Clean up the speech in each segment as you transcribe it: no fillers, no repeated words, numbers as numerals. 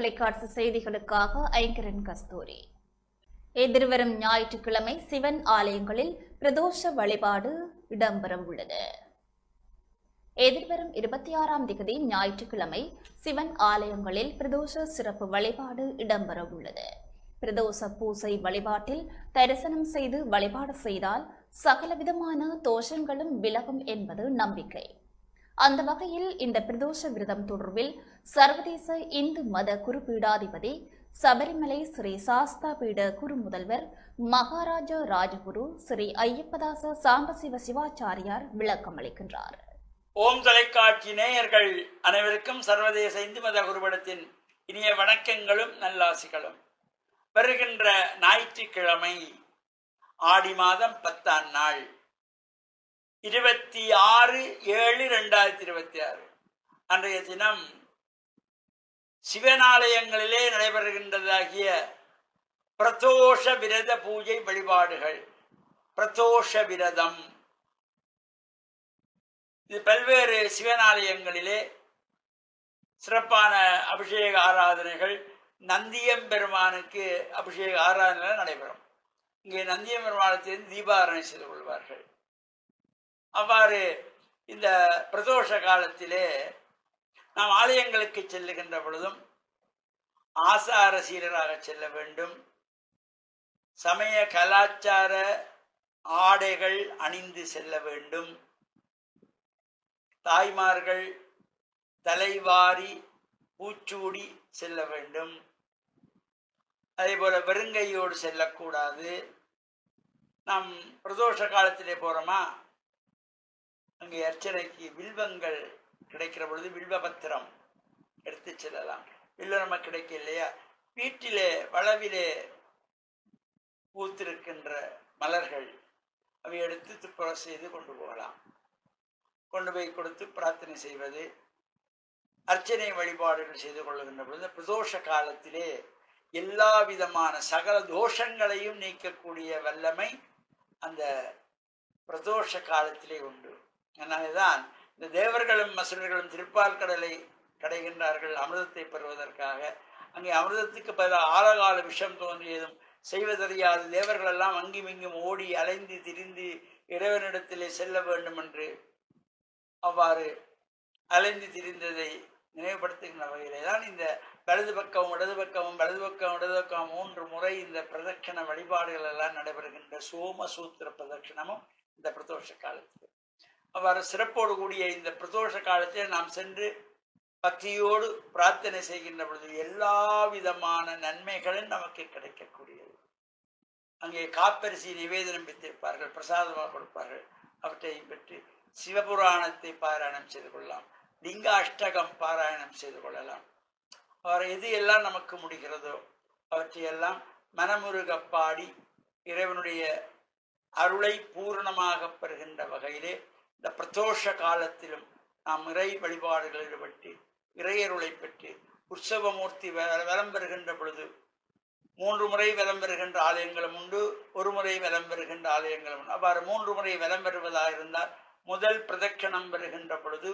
தொலைக்காட்சி செய்திகளுக்காக ஐங்கரன் கஸ்தூரி. எதிர்வரும் ஞாயிற்றுக்கிழமை சிவன் ஆலயங்களில் பிரதோஷ வழிபாடு இடம்பெற உள்ளது. எதிர்வரும் 26ஆம் திகதி ஞாயிற்றுக்கிழமை சிவன் ஆலயங்களில் பிரதோஷ சிறப்பு வழிபாடு இடம்பெற உள்ளது. பிரதோஷ பூசை வழிபாட்டில் தரிசனம் செய்து வழிபாடு செய்தால் சகலவிதமான தோஷங்களும் விலகும் என்பது நம்பிக்கை. அந்த வகையில் இந்த பிரதோஷ விரதம் தொடர்பில் சர்வதேச இந்து மத குருபீடாதிபதி சபரிமலை ஸ்ரீ சாஸ்தா பீட குரு முதல்வர் மகாராஜா ராஜகுரு ஸ்ரீ ஐயப்பதாச சாம்பசிவ சிவாச்சாரியார் விளக்கம் அளிக்கின்றார். ஓம் தொலைக்காட்சி நேயர்கள் அனைவருக்கும் சர்வதேச இந்து மத குருபீடத்தின் இனிய வணக்கங்களும் நல்லாசிகளும். வருகின்ற ஞாயிற்றுக்கிழமை ஆடி மாதம் 10ஆம் நாள் 26/7/2026 அன்றைய தினம் சிவனாலயங்களிலே நடைபெறுகின்றதாகிய பிரதோஷ விரத பூஜை வழிபாடுகள். பிரதோஷ விரதம் இது பல்வேறு சிவனாலயங்களிலே சிறப்பான அபிஷேக ஆராதனைகள், நந்தியம்பெருமானுக்கு அபிஷேக ஆராதனைகள் நடைபெறும். இங்கே நந்தியம்பெருமானத்திலிருந்து தீபாராதனை செய்து கொள்வார்கள். அவ்வாறு இந்த பிரதோஷ காலத்திலே நாம் ஆலயங்களுக்கு செல்லுகின்ற பொழுதும் ஆசார சீரராக செல்ல வேண்டும். சமய கலாச்சார ஆடைகள் அணிந்து செல்ல வேண்டும். தாய்மார்கள் தலைவாரி பூச்சூடி செல்ல வேண்டும். அதே போல வெறுங்கையோடு செல்லக்கூடாது. நாம் பிரதோஷ காலத்திலே போறோமா, அங்கே அர்ச்சனைக்கு வில்வங்கள் கிடைக்கிற பொழுது வில்வபத்திரம் எடுத்து செல்லலாம். வில்வம் நமக்கு கிடைக்க இல்லையா, வீட்டிலே வளவிலே பூத்திருக்கின்ற மலர்கள் அவை எடுத்து துப்புரவு செய்து கொண்டு போகலாம். கொண்டு போய் கொடுத்து பிரார்த்தனை செய்வது, அர்ச்சனை வழிபாடுகள் செய்து கொள்ளுகின்ற பொழுது பிரதோஷ காலத்திலே எல்லா விதமான சகல தோஷங்களையும் நீக்கக்கூடிய வல்லமை அந்த பிரதோஷ காலத்திலே உண்டு. அதனால்தான் இந்த தேவர்களும் அசுரர்களும் திருப்பால் கடலை கடைகின்றார்கள் அமிர்தத்தை பெறுவதற்காக. அங்கே அமிர்தத்துக்கு பதிலாக ஆழகால விஷம் தோன்றியதும் செய்வதறியாது தேவர்கள் எல்லாம் அங்கும் இங்கும் ஓடி அலைந்து திரிந்து இறைவனிடத்திலே செல்ல வேண்டும் என்று அவ்வாறு அலைந்து திரிந்ததை நினைவுபடுத்துகின்ற வகையிலே தான் இந்த வலது பக்கமும் இடது பக்கமும் வலது பக்கம் இடது பக்கம் 3 முறை இந்த பிரதட்சண வழிபாடுகள் எல்லாம் நடைபெறுகின்ற சோமசூத்திர பிரதட்சணமும் இந்த பிரதோஷ காலத்தில். அவ்வாறு சிறப்போடு கூடிய இந்த பிரதோஷ காலத்தில் நாம் சென்று பக்தியோடு பிரார்த்தனை செய்கின்ற பொழுது எல்லா விதமான நன்மைகளும் நமக்கு கிடைக்கக்கூடியது. அங்கே காப்பரிசி நிவேதனம் வைத்திருப்பார்கள், பிரசாதமாக கொடுப்பார்கள். அவற்றை பெற்று சிவபுராணத்தை பாராயணம் செய்து கொள்ளலாம், லிங்க அஷ்டகம் பாராயணம் செய்து கொள்ளலாம். அவர் எது எல்லாம் நமக்கு முடிகிறதோ அவற்றையெல்லாம் மனமுருக பாடி இறைவனுடைய அருளை பூரணமாக பெறுகின்ற வகையிலே இந்த பிரதோஷ காலத்திலும் நாம் இறை வழிபாடுகளில் ஈடுபட்டு இறையருளை பெற்று உற்சவமூர்த்தி வலம் பெறுகின்ற பொழுது 3 முறை வலம் பெறுகின்ற ஆலயங்களும் உண்டு, 1 முறை வலம் பெறுகின்ற ஆலயங்களும் உண்டு. அவ்வாறு 3 முறை வலம் பெறுவதாக இருந்தால் முதல் பிரதட்சணம் பெறுகின்ற பொழுது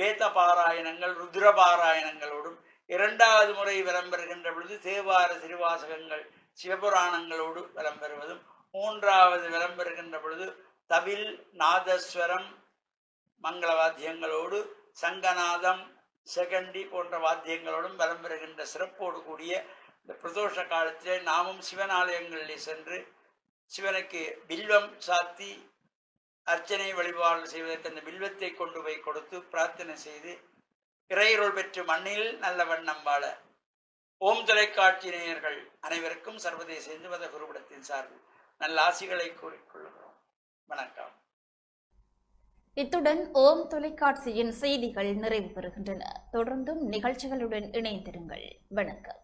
வேத பாராயணங்கள் ருத்ர பாராயணங்களோடும், 2வது முறை வலம் பெறுகின்ற பொழுது தேவார திருவாசகங்கள் சிவபுராணங்களோடு வலம் பெறுவதும், 3வது வலம் பெறுகின்ற பொழுது தவில் நாதஸ்வரம் மங்கள வாத்தியங்களோடு சங்கநாதம் செகண்டி போன்ற வாத்தியங்களோடும் வலம் பெறுகின்ற சிறப்போடு கூடிய இந்த பிரதோஷ காலத்திலே நாமும் சிவனாலயங்களில் சென்று சிவனுக்கு பில்வம் சாத்தி அர்ச்சனை வழிபாடு செய்வதற்கு அந்த பில்வத்தை கொண்டு போய் கொடுத்து பிரார்த்தனை செய்து இறையருள் பெற்று மண்ணில் நல்ல வண்ணம் வாழ ஓம் தொலைக்காட்சி நேயர்கள் அனைவருக்கும் சர்வதேச இந்து மத குருபீடத்தின் சார்பில் நல்ல ஆசிகளை கூறிக்கொள்கிறோம். வணக்கம். இத்துடன் ஓம் தொலைக்காட்சியின் செய்திகள் நிறைவு பெறுகின்றன. தொடர்ந்தும் நிகழ்ச்சிகளுடன் இணைந்திருங்கள். வணக்கம்.